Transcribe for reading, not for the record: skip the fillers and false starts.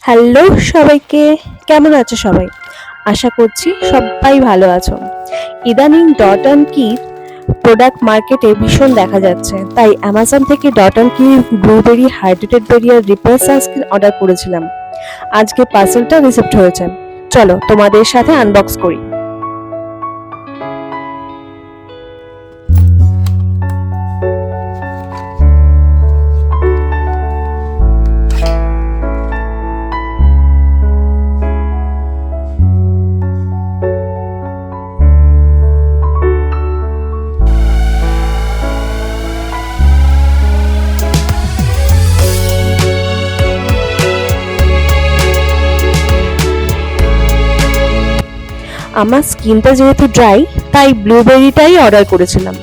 Hello সবাইকে, কেমন আছো সবাই? আশা করছি সবাই ভালো আছো। ইদানিং ডট অ্যান্ড কির প্রোডাক্ট মার্কেটে ভীষণ দেখা যাচ্ছে, তাই অ্যামাজন থেকে ডট অ্যান্ড কি ব্লুবেরি হাইড্রেটেড বেরি আর রিপেয়ার সানস্ক্রিন অর্ডার করেছিলাম। আজকে পার্সেলটা রিসিভড হয়েছে। চলো তোমাদের সাথে আনবক্স করি। আমার স্কিনটা যেহেতু ড্রাই, তাই ব্লুবেরিটাই অর্ডার করেছিলাম।